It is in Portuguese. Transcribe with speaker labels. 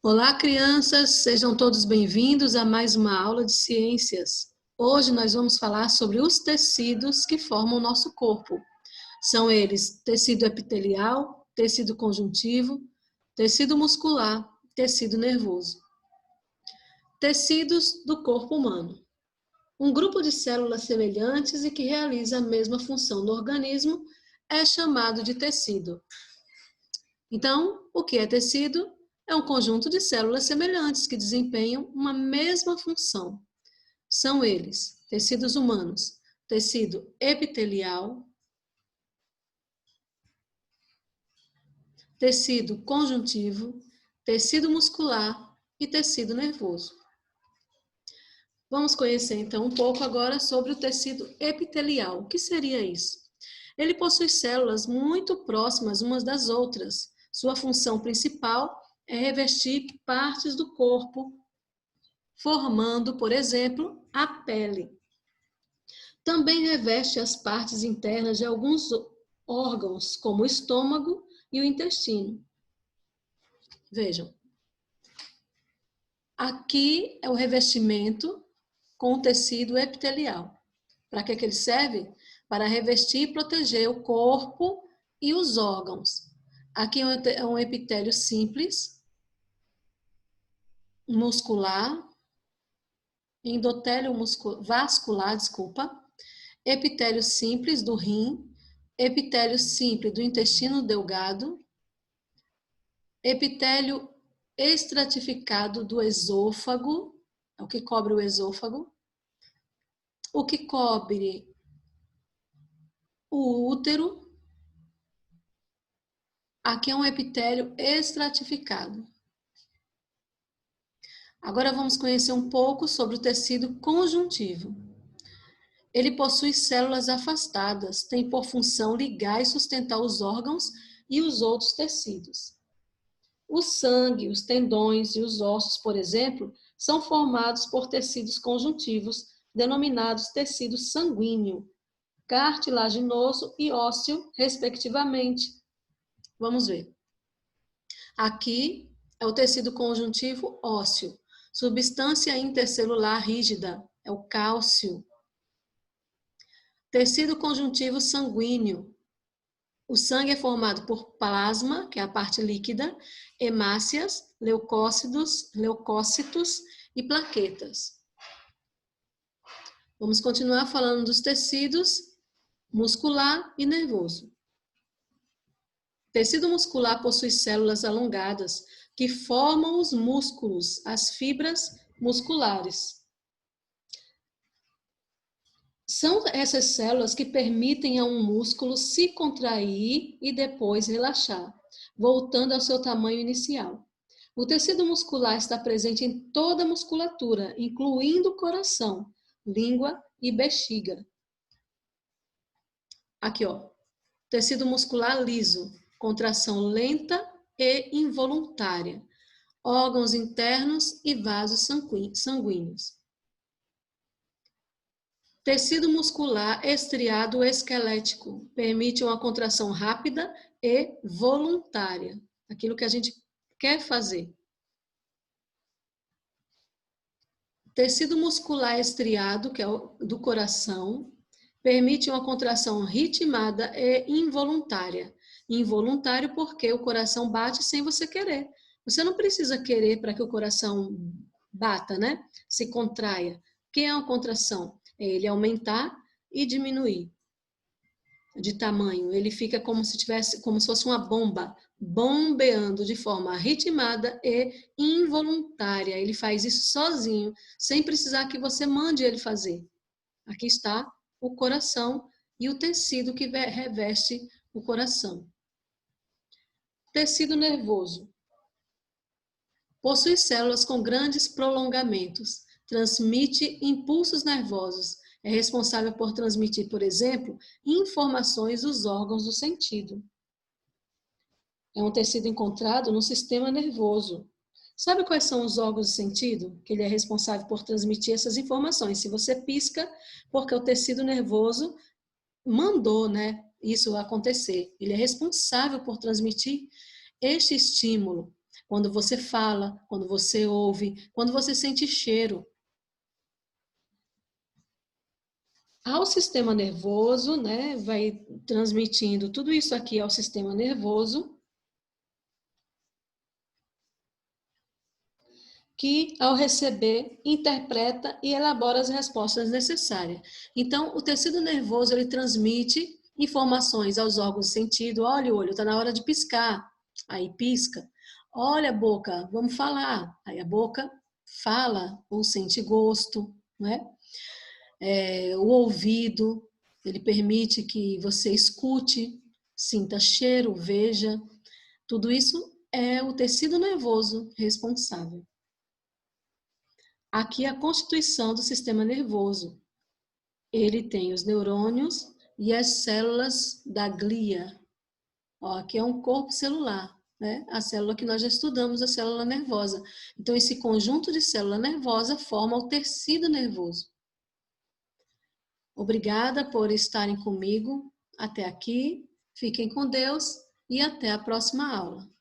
Speaker 1: Olá, crianças! Sejam todos bem-vindos a mais uma aula de ciências. Hoje nós vamos falar sobre os tecidos que formam o nosso corpo. São eles tecido epitelial, tecido conjuntivo, tecido muscular, tecido nervoso. Tecidos do corpo humano. Um grupo de células semelhantes e que realiza a mesma função no organismo é chamado de tecido. Então, o que é tecido? É um conjunto de células semelhantes que desempenham uma mesma função. São eles, tecidos humanos, tecido epitelial, tecido conjuntivo, tecido muscular e tecido nervoso. Vamos conhecer então um pouco agora sobre o tecido epitelial. O que seria isso? Ele possui células muito próximas umas das outras. Sua função principal é revestir partes do corpo, formando, por exemplo, a pele. Também reveste as partes internas de alguns órgãos, como o estômago e o intestino. Vejam, aqui é o revestimento com o tecido epitelial. Para que ele serve? Para revestir e proteger o corpo e os órgãos. Aqui é um epitélio simples, muscular, endotélio vascular, epitélio simples do rim, epitélio simples do intestino delgado, epitélio estratificado do esôfago, é o que cobre o esôfago, o que cobre o útero. Aqui é um epitélio estratificado. Agora vamos conhecer um pouco sobre o tecido conjuntivo. Ele possui células afastadas, tem por função ligar e sustentar os órgãos e os outros tecidos. O sangue, os tendões e os ossos, por exemplo, são formados por tecidos conjuntivos, denominados tecido sanguíneo, cartilaginoso e ósseo, respectivamente. Vamos ver. Aqui é o tecido conjuntivo ósseo, substância intercelular rígida, é o cálcio. Tecido conjuntivo sanguíneo. O sangue é formado por plasma, que é a parte líquida, hemácias, leucócitos e plaquetas. Vamos continuar falando dos tecidos muscular e nervoso. Tecido muscular possui células alongadas que formam os músculos, as fibras musculares. São essas células que permitem a um músculo se contrair e depois relaxar, voltando ao seu tamanho inicial. O tecido muscular está presente em toda a musculatura, incluindo o coração, língua e bexiga. Aqui, ó. Tecido muscular liso, contração lenta e involuntária. Órgãos internos e vasos sanguíneos. Tecido muscular estriado esquelético permite uma contração rápida e voluntária, aquilo que a gente quer fazer. Tecido muscular estriado, que é o do coração, permite uma contração ritmada e involuntária. Involuntário porque o coração bate sem você querer. Você não precisa querer para que o coração bata, né? Se contraia. O que é uma contração? É ele aumentar e diminuir de tamanho. Ele fica como se fosse uma bomba, bombeando de forma ritmada e involuntária. Ele faz isso sozinho, sem precisar que você mande ele fazer. Aqui está o coração e o tecido que reveste o coração. Tecido nervoso. Possui células com grandes prolongamentos. Transmite impulsos nervosos. É responsável por transmitir, por exemplo, informações dos órgãos do sentido. É um tecido encontrado no sistema nervoso. Sabe quais são os órgãos do sentido? Que ele é responsável por transmitir essas informações. Se você pisca, porque o tecido nervoso mandou, né, isso acontecer. Ele é responsável por transmitir este estímulo. quando você fala, quando você ouve, quando você sente cheiro. Ao sistema nervoso, né, vai transmitindo tudo isso aqui ao sistema nervoso, que, ao receber, interpreta e elabora as respostas necessárias. Então, o tecido nervoso, ele transmite informações aos órgãos de sentido. Olha o olho, está na hora de piscar. Aí pisca. Olha a boca, vamos falar. Aí a boca fala ou sente gosto, né? O ouvido, ele permite que você escute, sinta cheiro, veja. Tudo isso é o tecido nervoso responsável. Aqui é a constituição do sistema nervoso. Ele tem os neurônios e as células da glia. Ó, aqui é um corpo celular, né? A célula que nós já estudamos, a célula nervosa. Então, esse conjunto de célula nervosa forma o tecido nervoso. Obrigada por estarem comigo até aqui. Fiquem com Deus e até a próxima aula.